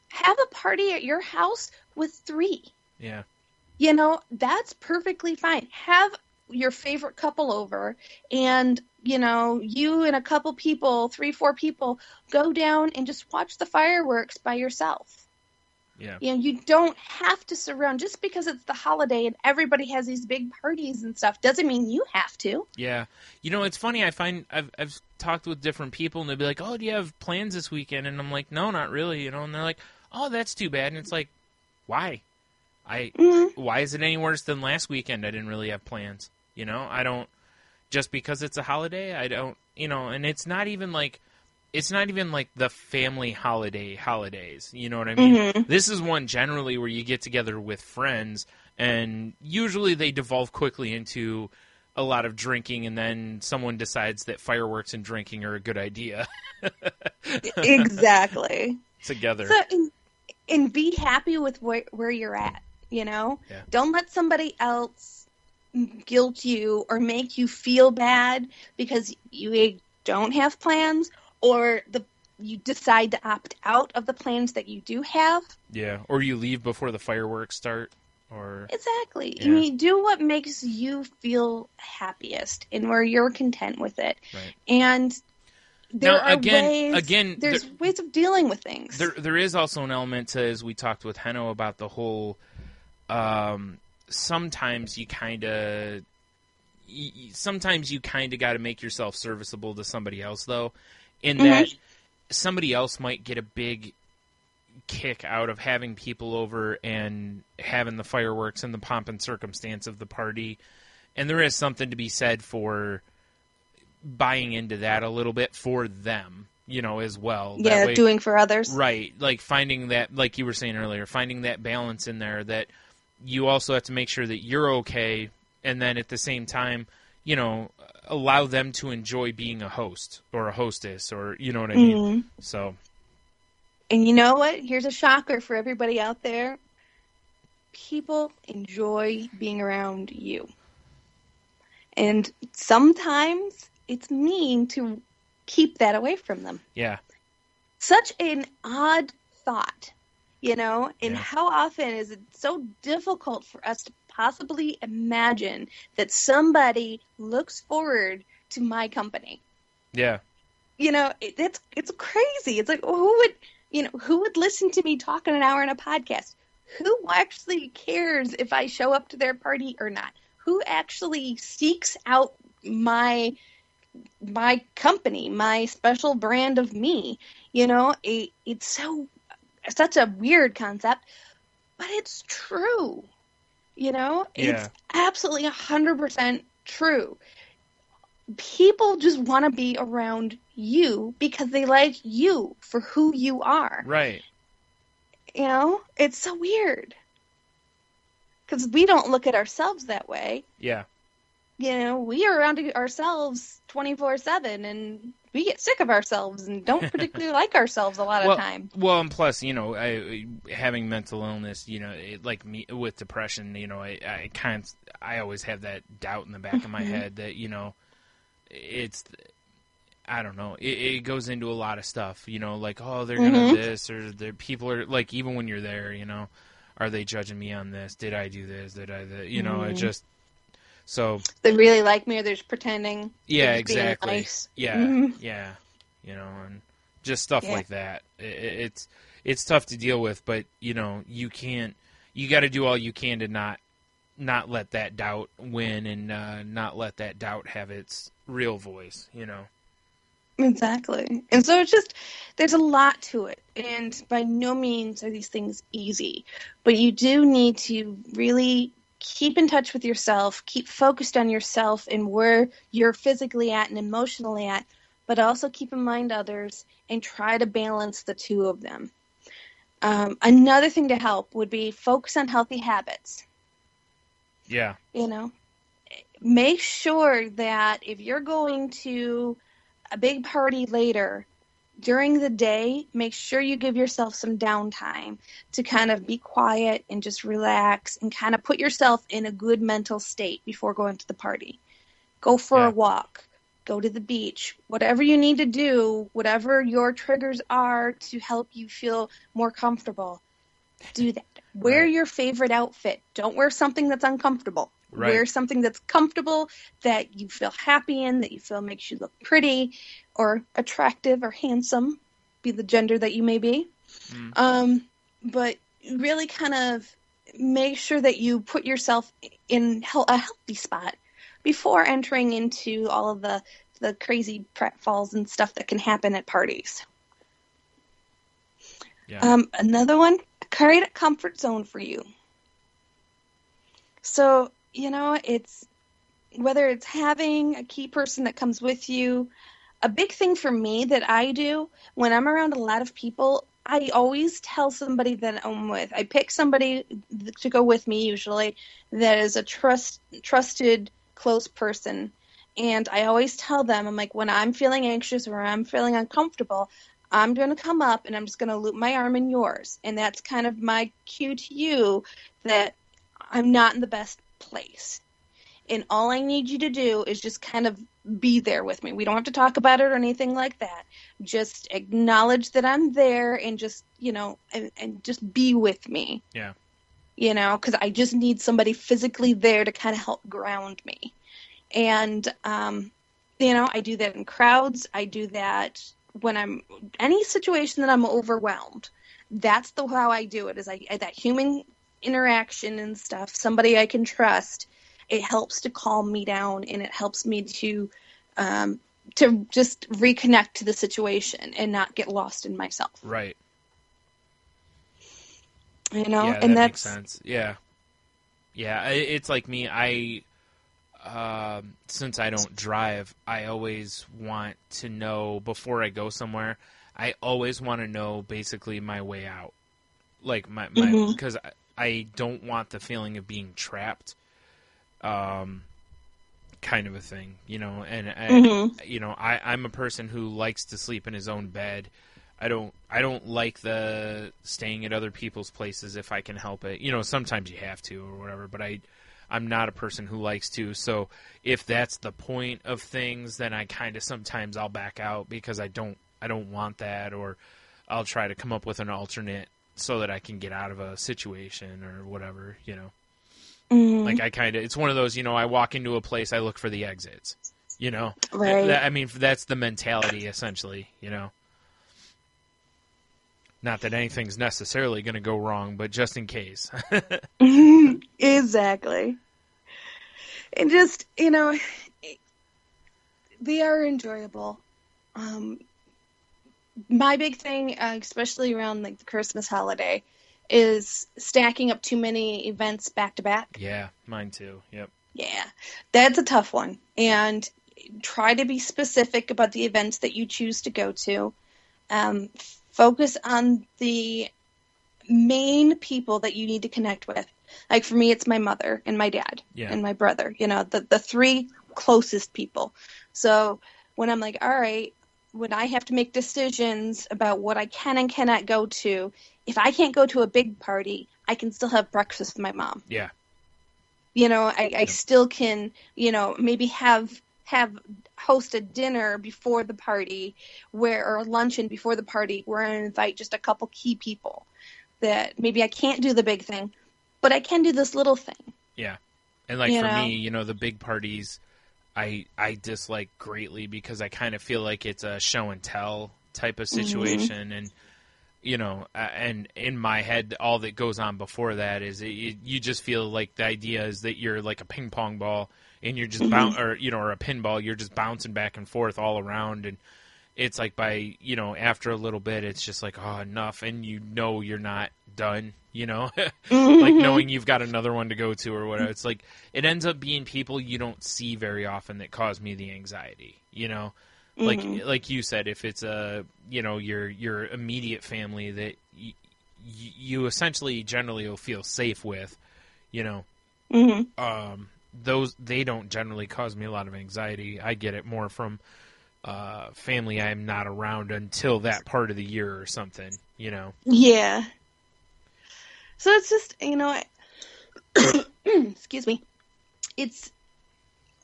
have a party at your house with 3. Yeah. That's perfectly fine. Have your favorite couple over and you and a couple people, 3, 4 people, go down and just watch the fireworks by yourself. Yeah. You don't have to surround just because it's the holiday and everybody has these big parties and stuff doesn't mean you have to. Yeah. It's funny. I find I've talked with different people and they'll be like, "Oh, do you have plans this weekend?" And I'm like, "No, not really." And they're like, "Oh, that's too bad." And it's like, why? Why is it any worse than last weekend? I didn't really have plans. I don't, just because it's a holiday, I don't, and it's not even like the family holidays. You know what I mean? Mm-hmm. This is one generally where you get together with friends, and usually they devolve quickly into a lot of drinking, and then someone decides that fireworks and drinking are a good idea. Exactly. Together. So, and be happy with where you're at, Yeah. Don't let somebody else guilt you or make you feel bad because you don't have plans, or you decide to opt out of the plans that you do have. Yeah, or you leave before the fireworks start. Or Exactly. Yeah. You do what makes you feel happiest and where you're content with it. Right. And there's ways of dealing with things. There is also an element to, as we talked with Henno about the whole, sometimes you kind of got to make yourself serviceable to somebody else, though, in that somebody else might get a big kick out of having people over and having the fireworks and the pomp and circumstance of the party. And there is something to be said for buying into that a little bit for them, as well. Yeah, that way, doing for others. Right. Like finding that, like you were saying earlier, finding that balance in there that you also have to make sure that you're okay. And then at the same time, allow them to enjoy being a host or a hostess, or, you know what I mean? Mm-hmm. So. And you know what? Here's a shocker for everybody out there. People enjoy being around you. And sometimes it's mean to keep that away from them. Yeah. Such an odd thought, and Yeah. how often is it so difficult for us to possibly imagine that somebody looks forward to my company? Yeah. It's crazy. It's like, who would listen to me talk in an hour in a podcast? Who actually cares if I show up to their party or not? Who actually seeks out my company, my special brand of me? It's such a weird concept, but it's true. It's absolutely 100% true. People just want to be around you because they like you for who you are. Right. It's so weird. Because we don't look at ourselves that way. Yeah. We are around ourselves 24/7, and we get sick of ourselves and don't particularly like ourselves a lot of time. Well, and plus, having mental illness, like me with depression, I always have that doubt in the back of my head that, it's, I don't know, it goes into a lot of stuff, like, oh, they're gonna this, or people are like, even when you're there, are they judging me on this? Did I do this? Did I, it just, so. They really like me, or they're just pretending. Yeah, exactly. Nice. Yeah, yeah, and just stuff like that. It's tough to deal with, but, you got to do all you can to not let that doubt win, and not let that doubt have its real voice, Exactly. And so there's a lot to it. And by no means are these things easy. But you do need to really keep in touch with yourself, keep focused on yourself and where you're physically at and emotionally at, but also keep in mind others and try to balance the two of them. Another thing to help would be focus on healthy habits. Yeah. Make sure that if you're going to a big party later, during the day, make sure you give yourself some downtime to kind of be quiet and just relax and kind of put yourself in a good mental state before going to the party. Go for a walk. Go to the beach. Whatever you need to do, whatever your triggers are to help you feel more comfortable, do that. Wear your favorite outfit. Don't wear something that's uncomfortable. Right. Wear something that's comfortable, that you feel happy in, that you feel makes you look pretty or attractive or handsome, be the gender that you may be. But really kind of make sure that you put yourself in a healthy spot before entering into all of the crazy pratfalls and stuff that can happen at parties. Yeah. Another one, create a comfort zone for you. So, it's whether it's having a key person that comes with you. A big thing for me that I do when I'm around a lot of people, I always tell somebody that I'm with. I pick somebody to go with me usually that is a trusted, close person. And I always tell them, I'm like, when I'm feeling anxious or I'm feeling uncomfortable, I'm going to come up and I'm just going to loop my arm in yours. And that's kind of my cue to you that I'm not in the best place. And all I need you to do is just kind of be there with me. We don't have to talk about it or anything like that. Just acknowledge that I'm there and just, and just be with me. Yeah. Because I just need somebody physically there to kind of help ground me. And, I do that in crowds. I do that when I'm any situation that I'm overwhelmed. That's how I do it, is that human interaction and stuff, somebody I can trust. It helps to calm me down, and it helps me to just reconnect to the situation and not get lost in myself. Right. Yeah, and that makes sense. Yeah. Yeah, it's like me. Since I don't drive, I always want to know before I go somewhere. I always want to know basically my way out, like my because I don't want the feeling of being trapped. Kind of a thing, and I'm a person who likes to sleep in his own bed. I don't like the staying at other people's places if I can help it. Sometimes you have to or whatever, but I'm not a person who likes to. So if that's the point of things, then I kind of sometimes I'll back out because I don't want that, or I'll try to come up with an alternate so that I can get out of a situation or whatever, Like it's one of those, I walk into a place, I look for the exits, Right. That's the mentality essentially, Not that anything's necessarily going to go wrong, but just in case. Exactly. And just, they are enjoyable. My big thing, especially around like the Christmas holiday, is stacking up too many events back to back. Yeah, mine too. Yep. Yeah, that's a tough one. And try to be specific about the events that you choose to go to. Focus on the main people that you need to connect with. Like for me, it's my mother and my dad and my brother, the three closest people. So when I'm like, all right, when I have to make decisions about what I can and cannot go to, if I can't go to a big party, I can still have breakfast with my mom. Yeah. I still can, maybe host a dinner before the party or a luncheon before the party where I invite just a couple key people that maybe I can't do the big thing, but I can do this little thing. Yeah. And like for me, the big parties I dislike greatly because I kind of feel like it's a show and tell type of situation. And, and in my head, all that goes on before that is you just feel like the idea is that you're like a ping pong ball and you're just or a pinball, you're just bouncing back and forth all around. And it's like by, after a little bit, it's just like, oh, enough. And you're not done, like knowing you've got another one to go to or whatever. It's like, it ends up being people you don't see very often that cause me the anxiety, like you said, if it's your immediate family that you essentially generally will feel safe with, those, they don't generally cause me a lot of anxiety. I get it more from family I'm not around until that part of the year or something, Yeah. So it's just, excuse me, it's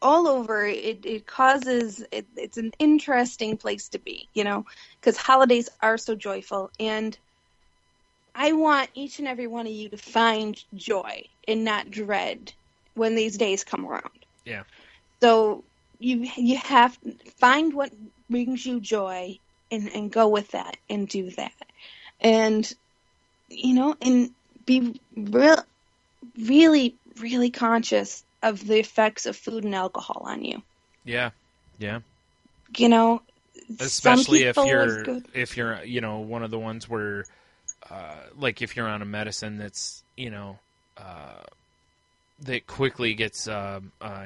all over. It causes, it's an interesting place to be, because holidays are so joyful. And I want each and every one of you to find joy and not dread when these days come around. Yeah. So you have to find what brings you joy and go with that and do that. And, and be really, really conscious of the effects of food and alcohol on you. Yeah. Yeah. some Especially people are good. if you're one of the ones where like if you're on a medicine that's that quickly gets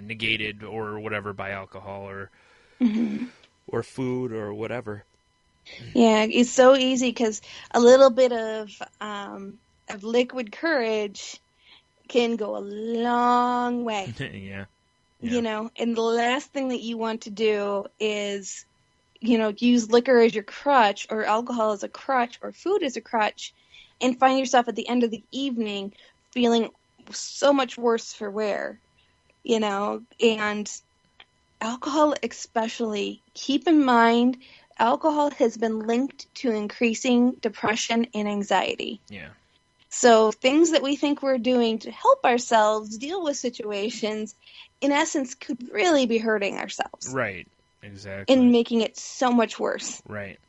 negated or whatever by alcohol or food or whatever. Yeah, it's so easy because a little bit of liquid courage can go a long way. Yeah. And the last thing that you want to do is, use liquor as your crutch or alcohol as a crutch or food as a crutch and find yourself at the end of the evening feeling so much worse for wear, and alcohol especially, keep in mind, alcohol has been linked to increasing depression and anxiety. Yeah. So things that we think we're doing to help ourselves deal with situations, in essence, could really be hurting ourselves. Right. Exactly. And making it so much worse. Right.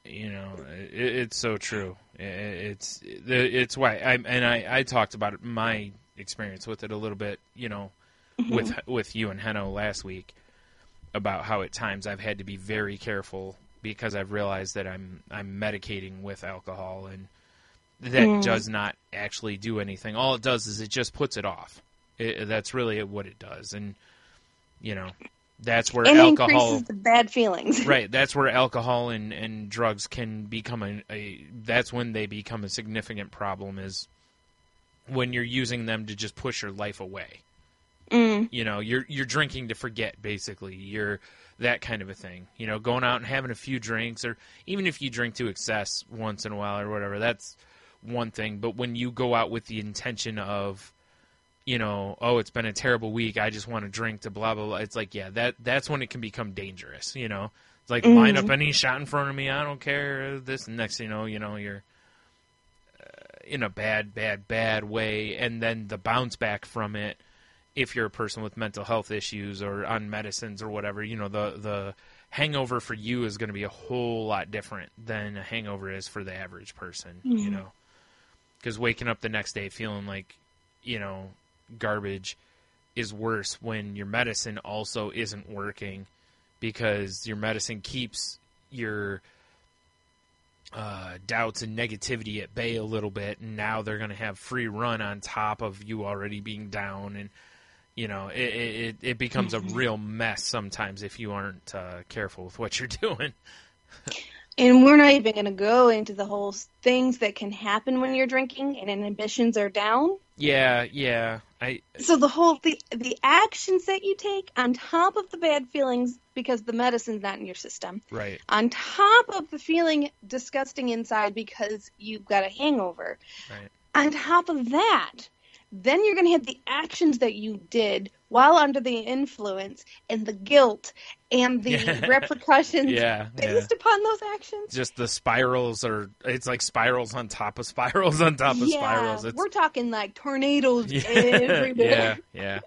It's so true. It's why I talked about my experience with it a little bit, with you and Heno last week about how at times I've had to be very careful because I've realized that I'm medicating with alcohol, and that does not actually do anything. All it does is it just puts it off. That's really what it does, and that's where alcohol increases the bad feelings. Right, that's where alcohol and drugs can become that's when they become a significant problem, is when you're using them to just push your life away. You're drinking to forget, basically. You're that kind of a thing. Going out and having a few drinks, or even if you drink to excess once in a while or whatever, that's one thing. But when you go out with the intention of, it's been a terrible week, I just want to drink to blah, blah, blah. It's like, yeah, that's when it can become dangerous, It's like, line up any shot in front of me, I don't care, this, and next, you're in a bad way. And then the bounce back from it, if you're a person with mental health issues or on medicines or whatever, the hangover for you is going to be a whole lot different than a hangover is for the average person, Because waking up the next day feeling like, garbage is worse when your medicine also isn't working, because your medicine keeps your doubts and negativity at bay a little bit, and now they're going to have free run on top of you already being down, and it becomes a real mess sometimes if you aren't careful with what you're doing. And we're not even going to go into the whole things that can happen when you're drinking and inhibitions are down. Yeah. So the actions that you take on top of the bad feelings because the medicine's not in your system. Right. On top of the feeling disgusting inside because you've got a hangover. Right. On top of that, then you're going to have the actions that you did while under the influence and the guilt and the repercussions based upon those actions. Just the spirals it's like spirals on top of spirals on top of spirals. We're talking like tornadoes everywhere. Yeah.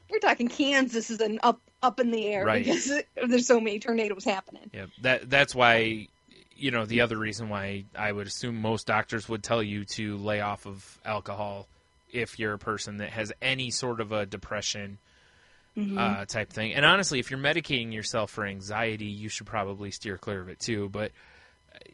We're talking Kansas is up in the air because there's so many tornadoes happening. Yeah, that's why, the other reason why I would assume most doctors would tell you to lay off of alcohol if you're a person that has any sort of a depression type thing. And honestly, if you're medicating yourself for anxiety, you should probably steer clear of it too. But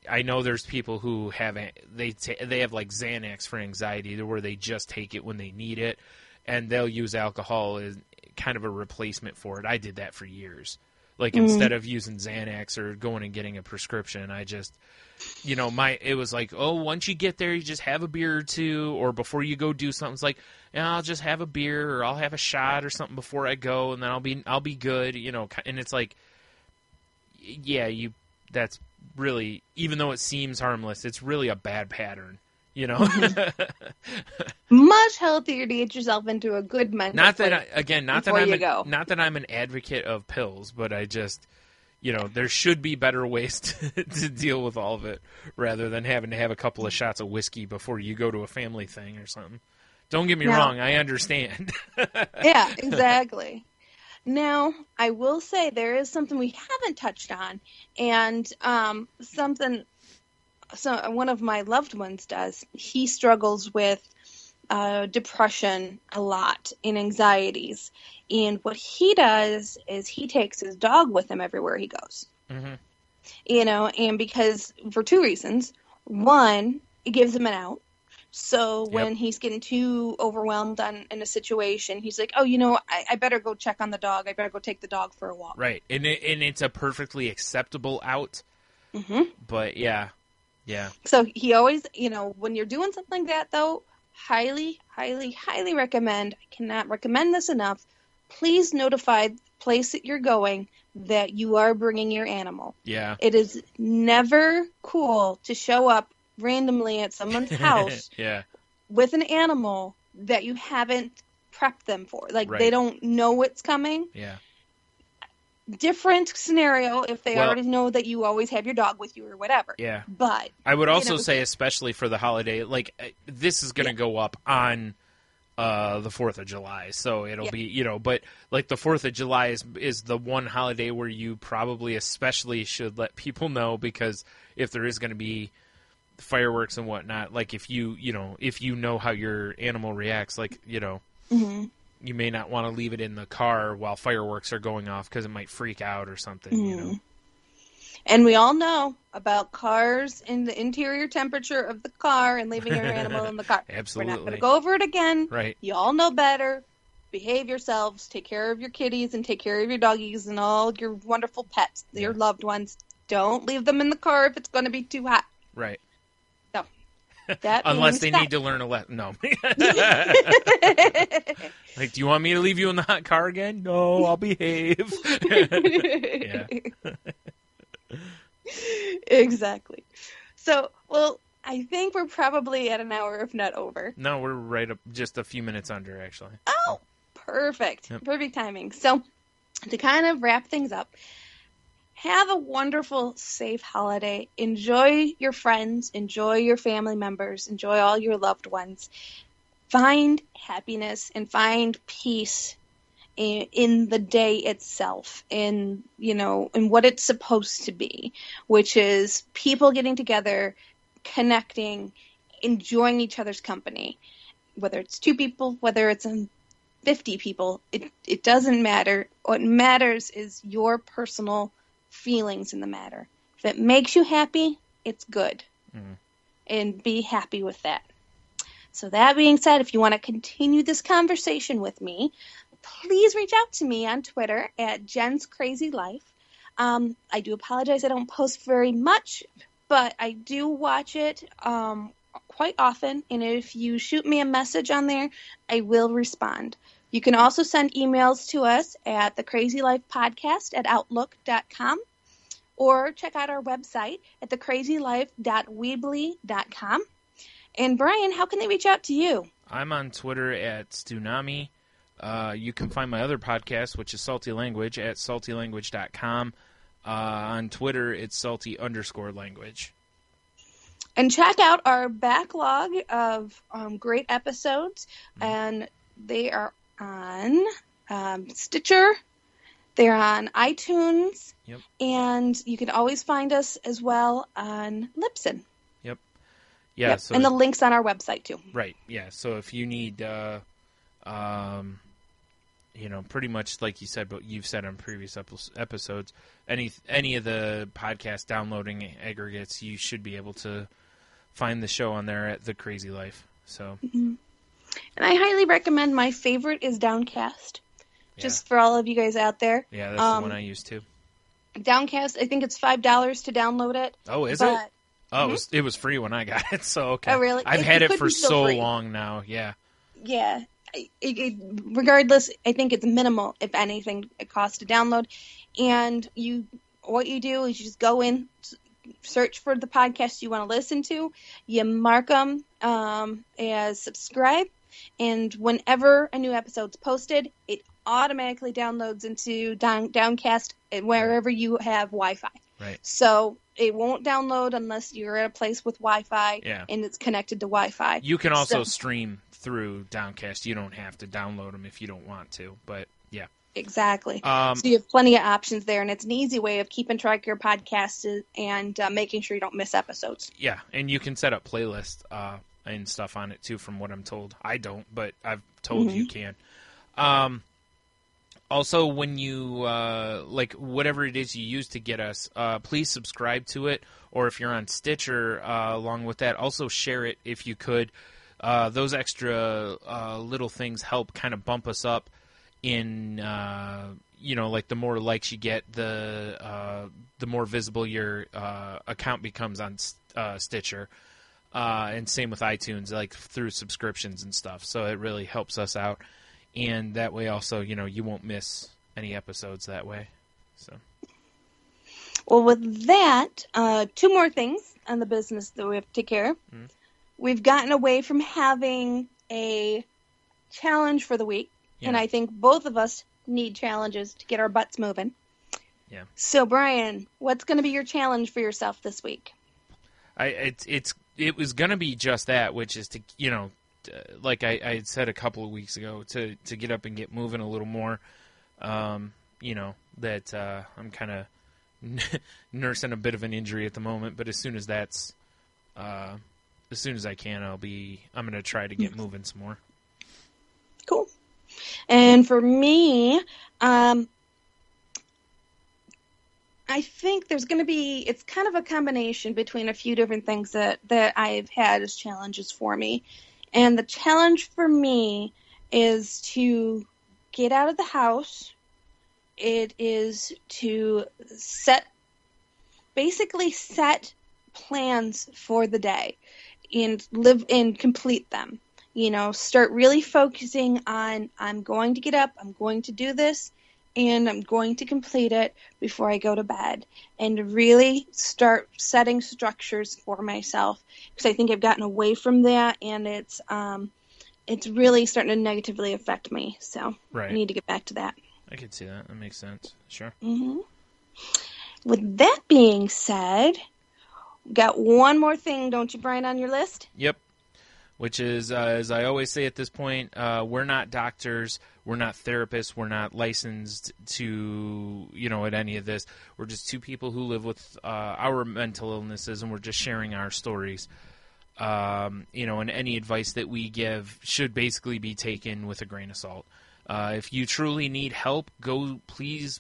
I know there's people who have they have like Xanax for anxiety, where they just take it when they need it, and they'll use alcohol as kind of a replacement for it. I did that for years. Like, instead of using Xanax or going and getting a prescription, I just, it was like, once you get there, you just have a beer or two, or before you go do something, it's like, I'll just have a beer, or I'll have a shot or something before I go, and then I'll be good, and it's like, that's really, even though it seems harmless, it's really a bad pattern. Much healthier to get yourself into a good mental not that I'm an advocate of pills, but I just, there should be better ways to deal with all of it rather than having to have a couple of shots of whiskey before you go to a family thing or something. Don't get me Now- wrong, I understand. Yeah, exactly. Now, I will say there is something we haven't touched on, and one of my loved ones does. He struggles with depression a lot and anxieties, and what he does is he takes his dog with him everywhere he goes. Mm-hmm. And because for two reasons. One, it gives him an out. So when he's getting too overwhelmed in a situation, he's like, oh, I better go check on the dog. I better go take the dog for a walk. Right. And it's a perfectly acceptable out. Mm-hmm. But, yeah. So he always, when you're doing something like that, though, highly, highly, highly recommend, I cannot recommend this enough, please notify the place that you're going that you are bringing your animal. Yeah. It is never cool to show up randomly at someone's house with an animal that you haven't prepped them for. Like, they don't know what's coming. Yeah. Different scenario if they already know that you always have your dog with you or whatever. Yeah. But I would also say, especially for the holiday, like, this is going to go up on the 4th of July, so it'll be, but like the 4th of July is the one holiday where you probably especially should let people know, because if there is going to be fireworks and whatnot, like if you know how your animal reacts, like, mm-hmm. you may not want to leave it in the car while fireworks are going off because it might freak out or something, mm-hmm. And we all know about cars and the interior temperature of the car and leaving your animal in the car. Absolutely. We're not going to go over it again. Right. You all know better. Behave yourselves. Take care of your kitties and take care of your doggies and all your wonderful pets, your loved ones. Don't leave them in the car if it's going to be too hot. Right. So, that unless they need to learn a lesson. No. Like, do you want me to leave you in the hot car again? No, I'll behave. Yeah. Exactly. So, well, I think we're probably at an hour, if not over. No, we're right up just a few minutes under, actually. Oh, perfect. Yep. Perfect timing. So, to kind of wrap things up, have a wonderful, safe holiday. Enjoy your friends. Enjoy your family members. Enjoy all your loved ones. Find happiness and find peace in the day itself, in what it's supposed to be, which is people getting together, connecting, enjoying each other's company. Whether it's 2 people, whether it's 50 people, it doesn't matter. What matters is your personal feelings in the matter. If it makes you happy, it's good. Mm-hmm. And be happy with that. So that being said, if you want to continue this conversation with me, please reach out to me on Twitter at Jen's Crazy Life. I do apologize I don't post very much, but I do watch it quite often, and if you shoot me a message on there, I will respond. You can also send emails to us at thecrazylifepodcast@outlook.com, or check out our website at thecrazylife.weebly.com. And Bryan, how can they reach out to you? I'm on Twitter at Stunami. You can find my other podcast, which is Salty Language, at saltylanguage.com. On Twitter, it's salty_language. And check out our backlog of great episodes. And they are on Stitcher. They're on iTunes. Yep. And you can always find us as well on Libsyn. Yep. Yeah. Yep. So, and the link's on our website, too. Right. Yeah. So if you need... pretty much like you said, but you've said on previous episodes, any of the podcast downloading aggregates, you should be able to find the show on there at The Crazy Life. So, mm-hmm. And I highly recommend. My favorite is Downcast. Just for all of you guys out there. Yeah, that's the one I use too. Downcast, I think it's $5 to download it. Oh, is it? Oh, it was free when I got it. So okay. Oh, really? I've had it for so free. Long now. Yeah. Yeah. Regardless, I think it's minimal, if anything, it costs to download. And what you do is you just go in, search for the podcast you want to listen to, you mark them as subscribe, and whenever a new episode's posted, it automatically downloads into Downcast wherever you have Wi-Fi. Right. So it won't download unless you're at a place with Wi-Fi and it's connected to Wi-Fi. You can also stream through Downcast. You don't have to download them if you don't want to, but yeah. Exactly. So you have plenty of options there, and it's an easy way of keeping track of your podcasts and making sure you don't miss episodes. Yeah, and you can set up playlists and stuff on it too, from what I'm told. I don't, but I've told you can. Also, when you, like, whatever it is you use to get us, please subscribe to it, or if you're on Stitcher, along with that, also share it if you could. Those extra little things help kind of bump us up in, like the more likes you get, the more visible your account becomes on Stitcher. And same with iTunes, like through subscriptions and stuff. So it really helps us out. And that way also, you won't miss any episodes that way. So. Well, with that, 2 more things on the business that we have to take care of. Mm-hmm. We've gotten away from having a challenge for the week. Yeah. And I think both of us need challenges to get our butts moving. Yeah. So, Bryan, what's going to be your challenge for yourself this week? It was going to be just that, which is to, like I had said a couple of weeks ago, to get up and get moving a little more. That I'm kind of nursing a bit of an injury at the moment, but as soon as I can, I'm going to try to get moving some more. Cool. And for me, I think there's going to be, it's kind of a combination between a few different things that I've had as challenges for me. And the challenge for me is to get out of the house. It is to set plans for the day and live and complete them. Start really focusing on, I'm going to get up, I'm going to do this, and I'm going to complete it before I go to bed, and really start setting structures for myself, because I think I've gotten away from that, and it's really starting to negatively affect me. So right. I need to get back to that. I can see that. That makes sense. Sure. Mm-hmm. With that being said, got one more thing, don't you, Bryan, on your list? Yep. Which is, as I always say at this point, we're not doctors, we're not therapists, we're not licensed to, at any of this. We're just 2 people who live with our mental illnesses, and we're just sharing our stories. And any advice that we give should basically be taken with a grain of salt. If you truly need help, please,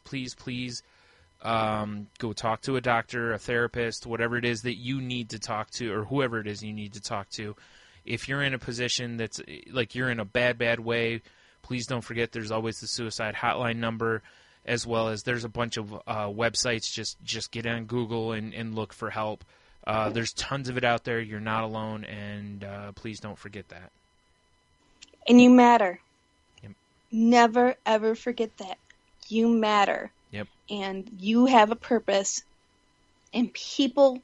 go talk to a doctor, a therapist, whatever it is that you need to talk to, or whoever it is you need to talk to. If you're in a position that's like you're in a bad way, please don't forget there's always the suicide hotline number, as well as there's a bunch of websites. Just get on Google and look for help. There's tons of it out there. You're not alone, and please don't forget that. And you matter. Yep. Never, ever forget that. You matter. Yep. And you have a purpose, and people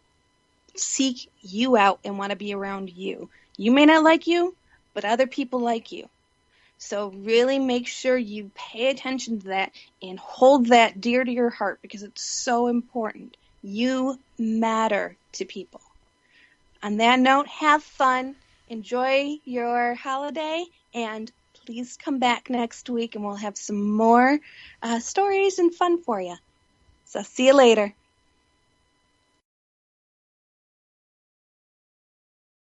seek you out and want to be around you. You may not like you, but other people like you. So really make sure you pay attention to that and hold that dear to your heart, because it's so important. You matter to people. On that note, have fun, enjoy your holiday, and please come back next week and we'll have some more stories and fun for you. So see you later.